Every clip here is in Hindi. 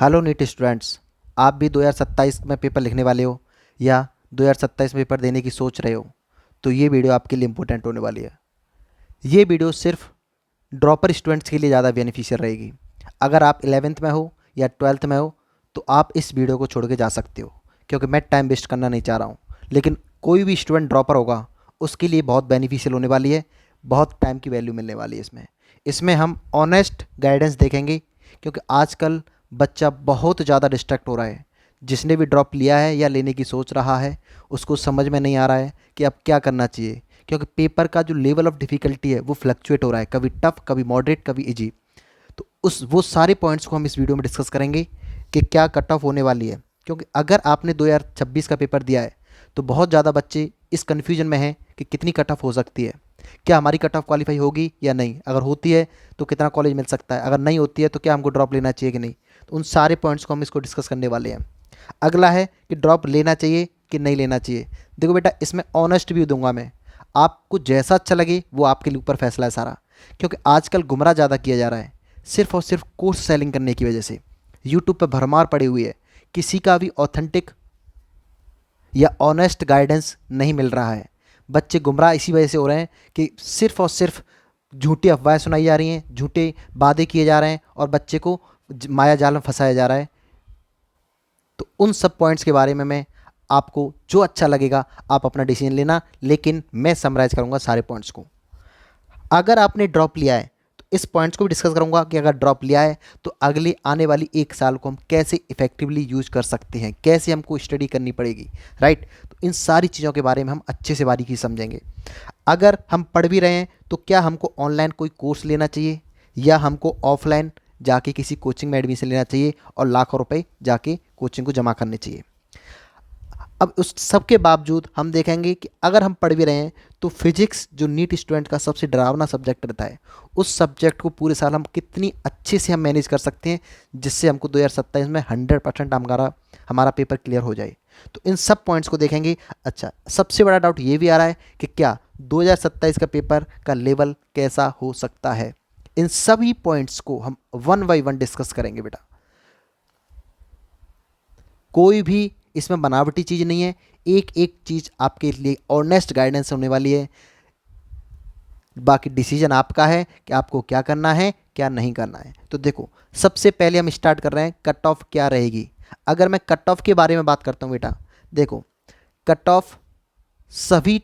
Hello NEET students. आप भी 2027 में पेपर लिखने वाले हो या 2027 में पेपर देने की सोच रहे हो तो ये वीडियो आपके लिए इम्पोर्टेंट होने वाली है। ये वीडियो सिर्फ ड्रॉपर स्टूडेंट्स के लिए ज़्यादा बेनिफिशियल रहेगी। अगर आप 11th में हो या 12th में हो तो आप इस वीडियो को छोड़ के जा सकते हो, क्योंकि मैं टाइम वेस्ट करना नहीं चाह रहा हूँ। लेकिन कोई भी स्टूडेंट ड्रॉपर होगा उसके लिए बहुत बेनिफिशियल होने वाली है, बहुत टाइम की वैल्यू मिलने वाली है। इसमें हम ऑनेस्ट गाइडेंस देखेंगे, क्योंकि आजकल बच्चा बहुत ज़्यादा डिस्ट्रैक्ट हो रहा है। जिसने भी ड्रॉप लिया है या लेने की सोच रहा है उसको समझ में नहीं आ रहा है कि अब क्या करना चाहिए, क्योंकि पेपर का जो लेवल ऑफ डिफ़िकल्टी है वो फ्लक्चुएट हो रहा है, कभी टफ, कभी मॉडरेट, कभी इजी। तो वो सारे पॉइंट्स को हम इस वीडियो में डिस्कस करेंगे कि क्या कट ऑफ होने वाली है। क्योंकि अगर आपने 2026 का पेपर दिया है तो बहुत ज़्यादा बच्चे इस कन्फ्यूजन में हैं कि कितनी कट ऑफ हो सकती है, क्या हमारी कट ऑफ क्वालिफाई होगी या नहीं, अगर होती है तो कितना कॉलेज मिल सकता है, अगर नहीं होती है तो क्या हमको ड्रॉप लेना चाहिए कि नहीं। तो उन सारे पॉइंट्स को हम इसको डिस्कस करने वाले हैं। अगला है कि ड्रॉप लेना चाहिए कि नहीं लेना चाहिए। देखो बेटा, इसमें ऑनेस्ट भी दूंगा मैं, आपको जैसा अच्छा लगे वो आपके ऊपर फैसला है सारा। क्योंकि आजकल गुमराह ज़्यादा किया जा रहा है सिर्फ और सिर्फ कोर्स सेलिंग करने की वजह से। यूट्यूब पर भरमार पड़ी हुई है, किसी का भी ऑथेंटिक या ऑनेस्ट गाइडेंस नहीं मिल रहा है। बच्चे गुमराह इसी वजह से हो रहे हैं कि सिर्फ और सिर्फ झूठी अफवाहें सुनाई जा रही हैं, झूठे वादे किए जा रहे हैं और बच्चे को माया जाल में फंसाया जा रहा है। तो उन सब पॉइंट्स के बारे में मैं आपको जो अच्छा लगेगा आप अपना डिसीजन लेना, लेकिन मैं समराइज़ करूंगा सारे पॉइंट्स को। अगर आपने ड्रॉप लिया है तो इस पॉइंट्स को भी डिस्कस करूंगा कि अगर ड्रॉप लिया है तो अगले आने वाली एक साल को हम कैसे इफेक्टिवली यूज कर सकते हैं, कैसे हमको स्टडी करनी पड़ेगी, राइट। तो इन सारी चीज़ों के बारे में हम अच्छे से बारीकी समझेंगे। अगर हम पढ़ भी रहे हैं तो क्या हमको ऑनलाइन कोई कोर्स लेना चाहिए या हमको ऑफलाइन जाके किसी कोचिंग में एडमिशन लेना चाहिए और लाखों रुपए जाके कोचिंग को जमा करने चाहिए। अब उस सब के बावजूद हम देखेंगे कि अगर हम पढ़ भी रहे हैं तो फिजिक्स जो नीट स्टूडेंट का सबसे डरावना सब्जेक्ट रहता है, उस सब्जेक्ट को पूरे साल हम कितनी अच्छे से हम मैनेज कर सकते हैं जिससे हमको 2027 में 100% हमारा हमारा पेपर क्लियर हो जाए। तो इन सब पॉइंट्स को देखेंगे। अच्छा, सबसे बड़ा डाउट ये भी आ रहा है कि क्या 2027 का पेपर का लेवल कैसा हो सकता है। इन सभी पॉइंट्स को हम वन बाई वन डिस्कस करेंगे बेटा। कोई भी इसमें बनावटी चीज़ नहीं है, एक एक चीज़ आपके लिए ऑनेस्ट गाइडेंस होने वाली है। बाकी डिसीजन आपका है कि आपको क्या करना है क्या नहीं करना है। तो देखो, सबसे पहले हम स्टार्ट कर रहे हैं कट ऑफ क्या रहेगी। अगर मैं कट ऑफ के बारे में बात करता हूँ बेटा, देखो कट ऑफ सभी,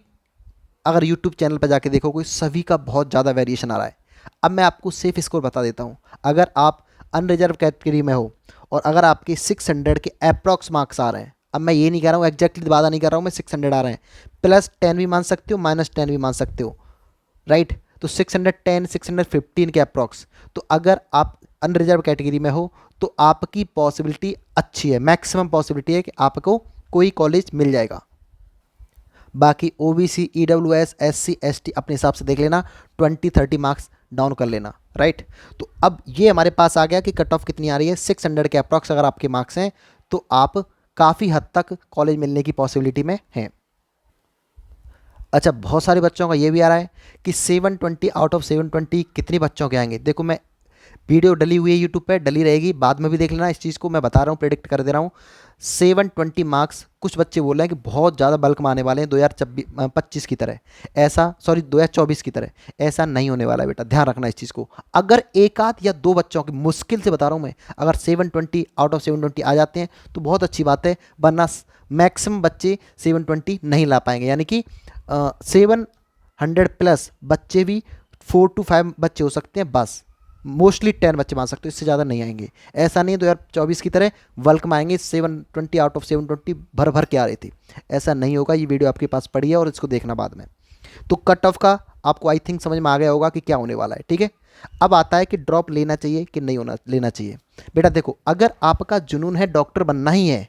अगर यूट्यूब चैनल पर जाके देखो कोई, सभी का बहुत ज़्यादा वेरिएशन आ रहा है। अब मैं आपको सेफ स्कोर बता देता हूँ। अगर आप अनरिजर्व कैटेगरी में हो और अगर आपके 600 के अप्रॉक्स मार्क्स आ रहे हैं, अब मैं ये नहीं कह रहा हूँ एग्जैक्टली, वादा नहीं कर रहा हूँ मैं, 600 आ रहे हैं, +10 भी मान सकते हो, -10 भी मान सकते हो, राइट। तो 610 615 के अप्रॉक्स, तो अगर आप अनरिजर्व कैटेगरी में हो तो आपकी पॉसिबिलिटी अच्छी है, मैक्सिमम पॉसिबिलिटी है कि आपको कोई कॉलेज मिल जाएगा। बाकी ओबीसी, ईडब्ल्यूएस, एससी, एसटी अपने हिसाब से देख लेना, 20-30 मार्क्स डाउन कर लेना, राइट। तो अब ये हमारे पास आ गया कि कट ऑफ कितनी आ रही है, 600 के अप्रॉक्स अगर आपके मार्क्स हैं तो आप काफ़ी हद तक कॉलेज मिलने की पॉसिबिलिटी में हैं। अच्छा, बहुत सारे बच्चों का ये भी आ रहा है कि 720 आउट ऑफ 720 कितने बच्चों के आएंगे। देखो, मैं वीडियो डली हुई है यूट्यूब पे, डली रहेगी, बाद में भी देख लेना। इस चीज़ को मैं बता रहा हूँ, प्रेडिक्ट कर दे रहा हूँ। 720 मार्क्स कुछ बच्चे बोल रहे हैं कि बहुत ज़्यादा बल्क में आने वाले हैं 2025 की तरह, ऐसा, सॉरी 2024 की तरह। ऐसा नहीं होने वाला है बेटा, ध्यान रखना इस चीज़ को। अगर एक आध या दो बच्चों की, मुश्किल से बता रहा हूँ मैं, अगर 720 आउट ऑफ 720 आ जाते हैं तो बहुत अच्छी बात है, वरना मैक्सिमम बच्चे 720 नहीं ला पाएंगे। यानी कि 700+ बच्चे भी 4 to 5 बच्चे हो सकते हैं, बस मोस्टली 10 बच्चे मान सकते हो, इससे ज़्यादा नहीं आएंगे। ऐसा नहीं 2024 की तरह बल्क में आएंगे, 720 आउट ऑफ 720 भर भर के आ रही थी, ऐसा नहीं होगा। ये वीडियो आपके पास पड़ी है और इसको देखना बाद में। तो कट ऑफ का आपको आई थिंक समझ में आ गया होगा कि क्या होने वाला है, ठीक है। अब आता है कि ड्रॉप लेना चाहिए कि नहीं होना लेना चाहिए। बेटा देखो, अगर आपका जुनून है डॉक्टर बनना ही है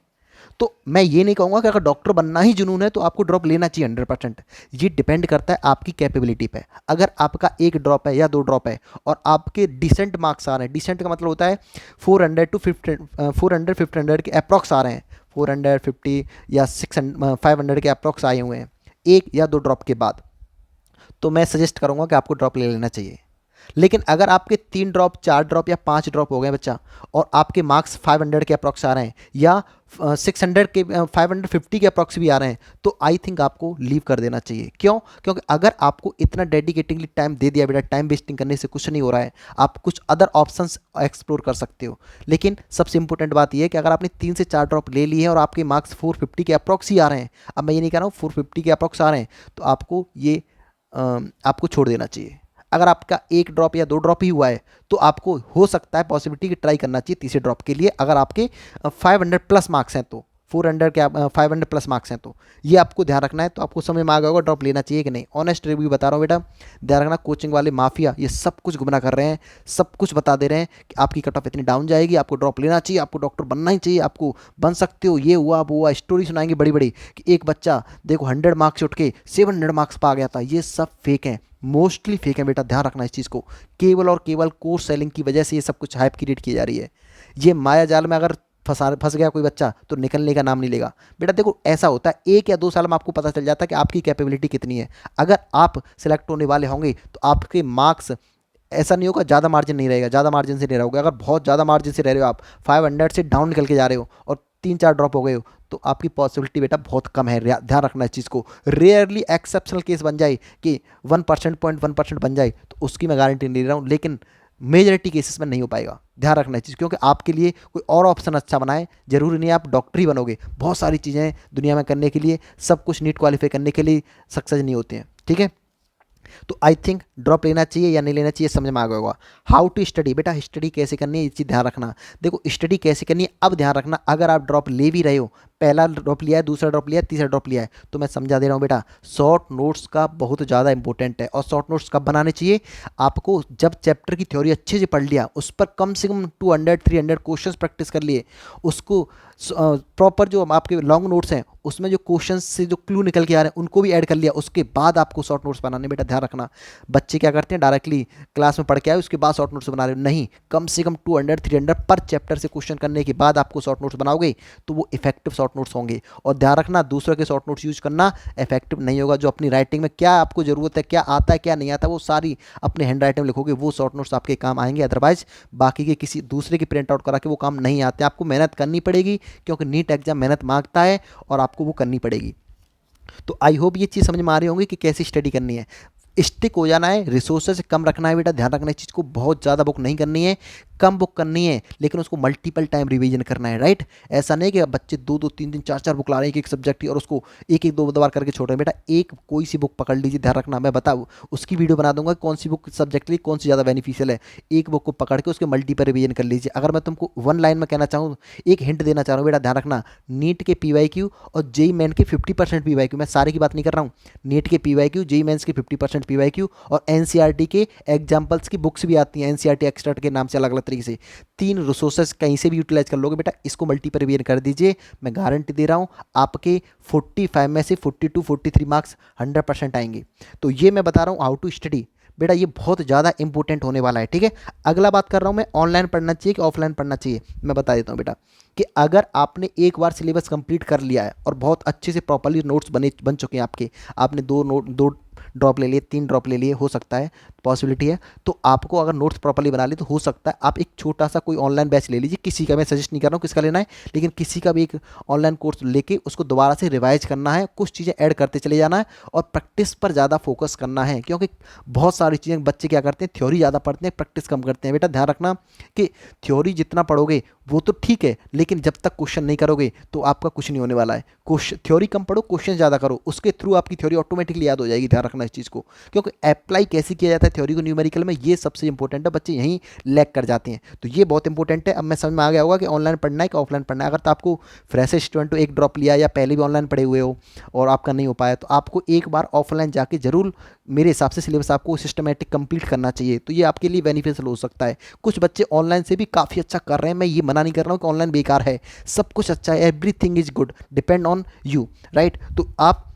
तो मैं ये नहीं कहूँगा कि अगर डॉक्टर बनना ही जुनून है तो आपको ड्रॉप लेना चाहिए 100%। ये डिपेंड करता है आपकी कैपेबिलिटी पे। अगर आपका एक ड्रॉप है या दो ड्रॉप है और आपके डिसेंट मार्क्स आ रहे हैं, डिसेंट का मतलब होता है 400 to 500 के अप्रॉक्स आ रहे हैं, 450 या 600 500 के अप्रॉक्स आए हुए हैं एक या दो ड्रॉप के बाद, तो मैं सजेस्ट करूँगा कि आपको ड्रॉप ले लेना चाहिए। लेकिन अगर आपके 3 ड्रॉप 4 ड्रॉप या 5 ड्रॉप हो गए बच्चा, और आपके मार्क्स 500 के अप्रॉक्स आ रहे हैं या 600 के 550 के अप्रॉक्स भी आ रहे हैं, तो आई थिंक आपको लीव कर देना चाहिए। क्यों? क्योंकि अगर आपको इतना डेडिकेटिंगली टाइम दे दिया बेटा, टाइम वेस्टिंग करने से कुछ नहीं हो रहा है, आप कुछ अदर ऑप्शंस एक्सप्लोर कर सकते हो। लेकिन सबसे इंपॉर्टेंट बात यह है कि अगर आपने 3 से 4 ड्रॉप ले लिए हैं और आपके मार्क्स 450 के अप्रॉक्स ही आ रहे हैं, अब मैं ये नहीं कह रहा हूँ 450 के अप्रॉक्स आ रहे हैं, तो आपको ये आपको छोड़ देना चाहिए। अगर आपका 1 ड्रॉप या 2 ड्रॉप ही हुआ है, तो आपको हो सकता है पॉसिबिलिटी कि ट्राई करना चाहिए तीसरे ड्रॉप के लिए, अगर आपके 500 प्लस मार्क्स हैं तो, 400 के 500 प्लस मार्क्स हैं तो ये आपको ध्यान रखना है। तो आपको समझ में आ गया होगा ड्रॉप लेना चाहिए कि नहीं। ऑनेस्ट रिव्यू बता रहा हूँ बेटा, ध्यान रखना, कोचिंग वाले माफिया ये सब कुछ गुमराह कर रहे हैं, सब कुछ बता दे रहे हैं कि आपकी कट ऑफ इतनी डाउन जाएगी, आपको ड्रॉप लेना चाहिए, आपको डॉक्टर बनना ही चाहिए, आपको बन सकते हो, ये हुआ वो हुआ, स्टोरी सुनाएंगे बड़ी बड़ी कि एक बच्चा देखो 100 मार्क्स उठ के 700 मार्क्स पा गया था। ये सब फेक हैं, मोस्टली फेक है बेटा, ध्यान रखना इस चीज़ को। केवल और केवल कोर्स सेलिंग की वजह से ये सब कुछ हाइप क्रिएट की जा रही है। ये माया जाल में अगर फंस गया कोई बच्चा तो निकलने का नाम नहीं लेगा बेटा। देखो ऐसा होता है 1 या 2 साल में आपको पता चल जाता है कि आपकी कैपेबिलिटी कितनी है। अगर आप सिलेक्ट होने वाले होंगे तो आपके मार्क्स ऐसा नहीं होगा, ज़्यादा मार्जिन नहीं रहेगा, ज़्यादा मार्जिन से नहीं रहोगे। अगर बहुत ज़्यादा मार्जिन से रह रहे हो, आप 500 से डाउन निकल के जा रहे हो और 3-4 ड्रॉप हो गए हो, तो आपकी पॉसिबिलिटी बेटा बहुत कम है। ध्यान रखना इस चीज़ को। रेयरली एक्सेप्शनल केस बन जाए कि 1%, 0.1% बन जाए, तो उसकी मैं गारंटी नहीं दे रहा हूँ, लेकिन मेजॉरिटी केसेस में नहीं हो पाएगा। ध्यान रखना इस चीज़, क्योंकि आपके लिए कोई और ऑप्शन अच्छा बनाए। जरूरी नहीं है आप डॉक्टर ही बनोगे, बहुत सारी चीज़ें हैं दुनिया में करने के लिए, सब कुछ नीट क्वालिफाई करने के लिए सक्सेस नहीं होते हैं, ठीक है। तो आई थिंक ड्रॉप लेना चाहिए या नहीं लेना चाहिए समझ में आ गया होगा। हाउ टू स्टडी बेटा, स्टडी कैसे करनी है ये चीज़ ध्यान रखना। देखो स्टडी कैसे करनी है, अब ध्यान रखना, अगर आप ड्रॉप ले भी रहे हो, पहला ड्रॉप लिया है, दूसरा ड्रॉप लिया है, तीसरा ड्रॉप लिया है, तो मैं समझा दे रहा हूँ बेटा, शॉर्ट नोट्स का बहुत ज़्यादा इंपॉर्टेंट है। और शॉर्ट नोट्स कब बनाने चाहिए? आपको जब चैप्टर की थ्योरी अच्छे से पढ़ लिया, उस पर कम से कम 200-300 क्वेश्चंस प्रैक्टिस कर लिए, उसको प्रॉपर जो आपके लॉन्ग नोट्स हैं उसमें जो क्वेश्चंस से जो क्लू निकल के आ रहे हैं उनको भी ऐड कर लिया, उसके बाद आपको शॉर्ट नोट्स बनाने। बेटा ध्यान रखना, बच्चे क्या करते हैं डायरेक्टली क्लास में पढ़ के आए उसके बाद शॉर्ट नोट्स बना रहे हो, नहीं, कम से कम 200-300 पर चैप्टर से क्वेश्चन करने के बाद आपको शॉर्ट नोट्स बनाओगे तो वो इफेक्टिव शॉर्ट नोट्स होंगे। और ध्यान रखना, दूसरों के शॉर्ट नोट्स यूज करना इफेक्टिव नहीं होगा। जो अपनी राइटिंग में क्या आपको ज़रूरत है, क्या आता है क्या नहीं आता, वो सारी अपने हैंड राइटिंग में लिखोगे, वो शॉर्ट नोट्स आपके काम आएंगे। अदरवाइज बाकी के किसी दूसरे की प्रिंट आउट करा के वो काम नहीं आते। आपको मेहनत करनी पड़ेगी, क्योंकि नीट एग्जाम मेहनत मांगता है और आपको वो करनी पड़ेगी। तो आई होप ये चीज़ समझ में आ रही होंगी कि कैसी स्टडी करनी है। स्टिक हो जाना है, रिसोर्सेज कम रखना है बेटा, ध्यान रखना इस चीज़ को, बहुत ज़्यादा बुक नहीं करनी है, कम बुक करनी है, लेकिन उसको मल्टीपल टाइम रिवीजन करना है, राइट। ऐसा नहीं कि बच्चे 2-2 3-3 4-4 बुक ला रहे हैं एक सब्जेक्ट की और उसको एक-एक 2 बार करके छोड़ रहे हैं। बेटा एक कोई सी बुक पकड़ लीजिए, ध्यान रखना, मैं बताऊँ उसकी वीडियो बना दूंगा कौन सी बुक सब्जेक्ट के लिए कौन सी ज़्यादा बेनिफिशियल है। एक बुक को पकड़ के उसके मल्टीपल रिवीजन कर लीजिए। अगर मैं तुमको वन लाइन में कहना चाहूँ, एक हिंट देना चाह रहा हूँ बेटा, ध्यान रखना, नीट के PYQ और जेई मेन के 50% PYQ, मैं सारे की बात नहीं कर रहा हूँ, नीट के PYQ, जेई मेन्स के 50% PYQ और NCERT के एग्जाम्पल्स की बुक्स भी आती हैं, NCERT एक्सपर्ट के नाम से अलग अलग तरीके से। 3 रिसोर्सेज कहीं से भी यूटिलाइज कर लोगे बेटा, इसको मल्टीपल रिवीजन कर दीजिए, मैं गारंटी दे रहा हूँ आपके 45 में से 42-43 मार्क्स 100% आएंगे। तो ये मैं बता रहा हूँ हाउ टू स्टडी बेटा, ये बहुत ज़्यादा इंपॉर्टेंट होने वाला है, ठीक है। अगला बात कर रहा हूँ मैं, ऑनलाइन पढ़ना चाहिए कि ऑफलाइन पढ़ना चाहिए। मैं बता देता हूँ बेटा कि अगर आपने एक बार सिलेबस कंप्लीट कर लिया है और बहुत अच्छे से प्रॉपर्ली नोट्स बन चुके हैं आपके, आपने 2 ड्रॉप ले लिए, 3 ड्रॉप ले लिए, हो सकता है पॉसिबिलिटी है, तो आपको अगर नोट्स प्रॉपर्ली बना लिए तो हो सकता है आप एक छोटा सा कोई ऑनलाइन बैच ले लीजिए, किसी का, मैं सजेस्ट नहीं कर रहा हूँ किसका लेना है, लेकिन किसी का भी एक ऑनलाइन कोर्स लेके उसको दोबारा से रिवाइज करना है, कुछ चीज़ें ऐड करते चले जाना है और प्रैक्टिस पर ज़्यादा फोकस करना है। क्योंकि बहुत सारी चीज़ें बच्चे क्या करते हैं, थ्योरी ज़्यादा पढ़ते हैं, प्रैक्टिस कम करते हैं। बेटा ध्यान रखना कि थ्योरी जितना पढ़ोगे वो तो ठीक है, लेकिन जब तक क्वेश्चन नहीं करोगे तो आपका कुछ नहीं होने वाला है। क्वेश्चन थ्योरी कम पढ़ो, क्वेश्चन ज़्यादा करो, उसके थ्रू आपकी थ्योरी ऑटोमेटिकली याद हो जाएगी। ध्यान रखना इस चीज़ को, क्योंकि अप्लाई कैसे किया जाता है थ्योरी को न्यूमेरिकल में, ये सबसे इंपॉर्टेंट है, बच्चे यहीं लैग कर जाते हैं, तो ये बहुत इंपॉर्टेंट है। अब मैं समझ में आ गया होगा कि ऑनलाइन पढ़ना है कि ऑफलाइन पढ़ना है। अगर तो आपको फ्रेश स्टूडेंट एक ड्रॉप लिया या पहले भी ऑनलाइन पढ़े हुए हो और आपका नहीं हो पाया, तो आपको एक बार ऑफलाइन जाके जरूर, मेरे हिसाब से सिलेबस आपको सिस्टमेटिक कंप्लीट करना चाहिए, तो ये आपके लिए बेनिफिशियल हो सकता है। कुछ बच्चे ऑनलाइन से भी काफ़ी अच्छा कर रहे हैं, मैं ये मना नहीं कर रहा हूँ कि ऑनलाइन बेकार है, सब कुछ अच्छा है, everything is good, depend on you, right. तो आप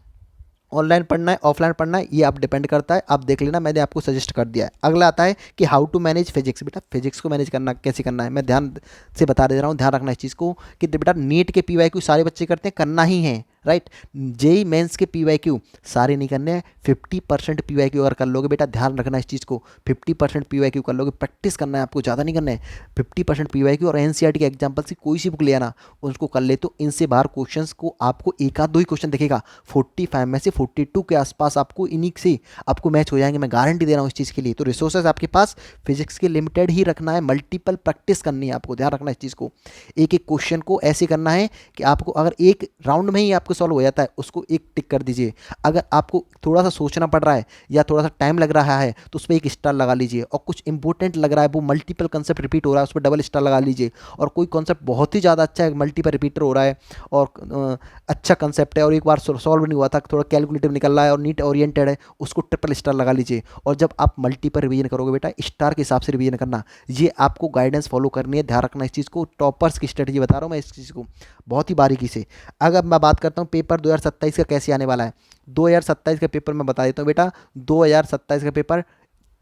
ऑनलाइन पढ़ना है ऑफलाइन पढ़ना है ये आप डिपेंड करता है, आप देख लेना, मैंने आपको सजेस्ट कर दिया है। अगला आता है कि हाउ टू मैनेज फिजिक्स। बेटा फिजिक्स को मैनेज करना कैसे करना है, मैं ध्यान से बता दे रहा हूँ, ध्यान रखना इस चीज़ को कि बेटा नीट के PYQ सारे बच्चे करते हैं, करना ही है, राइट। जेई मेंस के पीवाईक्यू सारे नहीं करने हैं, 50% पीवाईक्यू अगर कर लोगे बेटा, ध्यान रखना इस चीज़ को, 50% पीवाईक्यू कर लोगे, प्रैक्टिस करना है आपको, ज़्यादा नहीं करना है। 50% पीवाईक्यू और एनसीईआरटी के एग्जाम्पल से कोई सी बुक ले आना, उसको कर ले, तो इनसे बाहर क्वेश्चंस को आपको एक आध दो ही क्वेश्चन दिखेगा, 45 में से 42 के आसपास आपको इन्हीं से आपको मैच हो जाएंगे, मैं गारंटी दे रहा हूँ इस चीज़ के लिए। तो रिसोर्सेज आपके पास फिजिक्स के लिमिटेड ही रखना है, मल्टीपल प्रैक्टिस करनी है आपको, ध्यान रखना इस चीज़ को। एक एक क्वेश्चन को ऐसे करना है कि आपको अगर एक राउंड में ही आपको सॉल्व हो जाता है, उसको एक टिक कर दीजिए। अगर आपको थोड़ा सा सोचना पड़ रहा है या थोड़ा सा टाइम लग रहा है तो उस पर एक स्टार लगा लीजिए, और कुछ इंपॉर्टेंट लग रहा है, वो मल्टीपल कंसेप्ट रिपीट हो रहा है, उस पर डबल स्टार लगा लीजिए, और कोई कॉन्सेप्ट बहुत ही ज़्यादा अच्छा है, मल्टीपल रिपीटर हो रहा है और अच्छा कंसेप्ट है और एक बार सॉल्व नहीं हुआ था, थोड़ा कैलकुलेटिव निकल रहा है और नीट ओरिएंटेड है, उसको ट्रिपल स्टार लगा लीजिए। और जब आप मल्टीपल रिवीजन करोगे बेटा, स्टार के हिसाब से रिवीजन करना, ये आपको गाइडेंस फॉलो करनी है, ध्यान रखना इस चीज़ को। टॉपर्स की स्ट्रेटजी बता रहा हूँ मैं इस चीज़ को बहुत ही बारीकी से। अगर मैं बात करता हूँ पेपर 2027 का कैसे आने वाला है, 2027 का पेपर मैं बता देता हूँ बेटा। 2027 का पेपर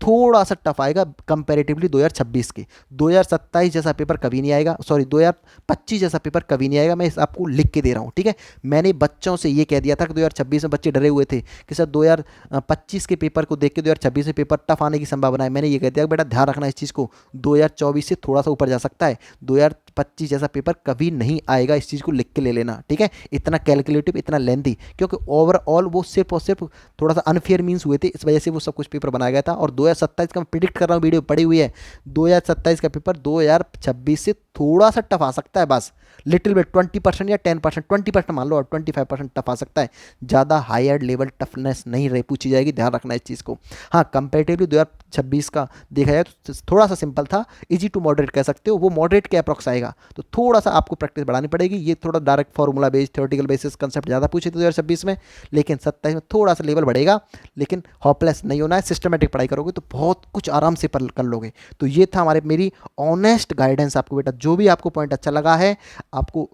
थोड़ा सा टफ आएगा कंपैरेटिवली 2026 के। 2027 जैसा पेपर कभी नहीं आएगा, सॉरी 2025 जैसा पेपर कभी नहीं आएगा, मैं इस आपको लिख के दे रहा हूँ, ठीक है। मैंने बच्चों से ये कह दिया था कि 2026 में बच्चे डरे हुए थे कि सर 2025 के पेपर को देख के 2026 में पेपर टफ आने की संभावना है। मैंने ये कह दिया बेटा ध्यान रखना इस चीज़ को, 2024 से थोड़ा सा ऊपर जा सकता है, 2025 जैसा पेपर कभी नहीं आएगा, इस चीज़ को लिख के ले लेना, ठीक है। इतना कैलकुलेटिव, इतना लेंथी, क्योंकि ओवरऑल वो सिर्फ और सिर्फ थोड़ा सा अनफेयर मीन्स हुए थे, इस वजह से वो सब कुछ पेपर बनाया गया था। और 2027 का मैं प्रिडिक्ट कर रहा हूँ, वीडियो पड़ी हुई है, 2027 का पेपर 2026 से थोड़ा सा टफ आ सकता है, बस लिटिल बिट 20% या 10%, 20% मान लो और 25% टफ आ सकता है, ज़्यादा हायर लेवल टफनेस नहीं रह पूछी जाएगी, ध्यान रखना इस चीज़ को। हाँ, कंपेरेटिवली 2026 का देखा जाए तो थोड़ा सा सिंपल था, इजी टू मॉडरेट कह सकते हो, वो मॉडरेट के अप्रॉक्स आएगा, तो थोड़ा सा आपको प्रैक्टिस बढ़ानी पड़ेगी। ये थोड़ा direct formula based theoretical basis concept ज़्यादा पूछे थे 2026 में, लेकिन 27 में थोड़ा सा लेवल बढ़ेगा, लेकिन होपलेस नहीं होना है, सिस्टमेटिक पढ़ाई करोगे तो बहुत कुछ आराम से कर लोगे। तो ये था मेरी ऑनेस्ट गाइडेंस आपको बेटा, जो भी आपको पॉइंट अच्छा लगा है आपको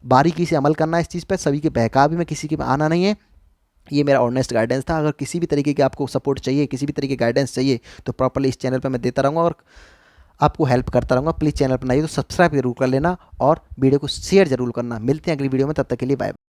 बारीकी से अमल करना है इस चीज़ पर, सभी के बहकावे में किसी के आना नहीं है। ये मेरा ऑनेस्ट गाइडेंस था। अगर किसी भी तरीके की आपको सपोर्ट चाहिए, किसी भी तरीके की गाइडेंस चाहिए, तो प्रॉपर्ली इस चैनल पर मैं देता रहूँगा और आपको हेल्प करता रहूँगा। प्लीज़ चैनल पर नहीं तो सब्सक्राइब जरूर कर लेना और वीडियो को शेयर जरूर करना। मिलते हैं अगली वीडियो में, तब तक के लिए बाय।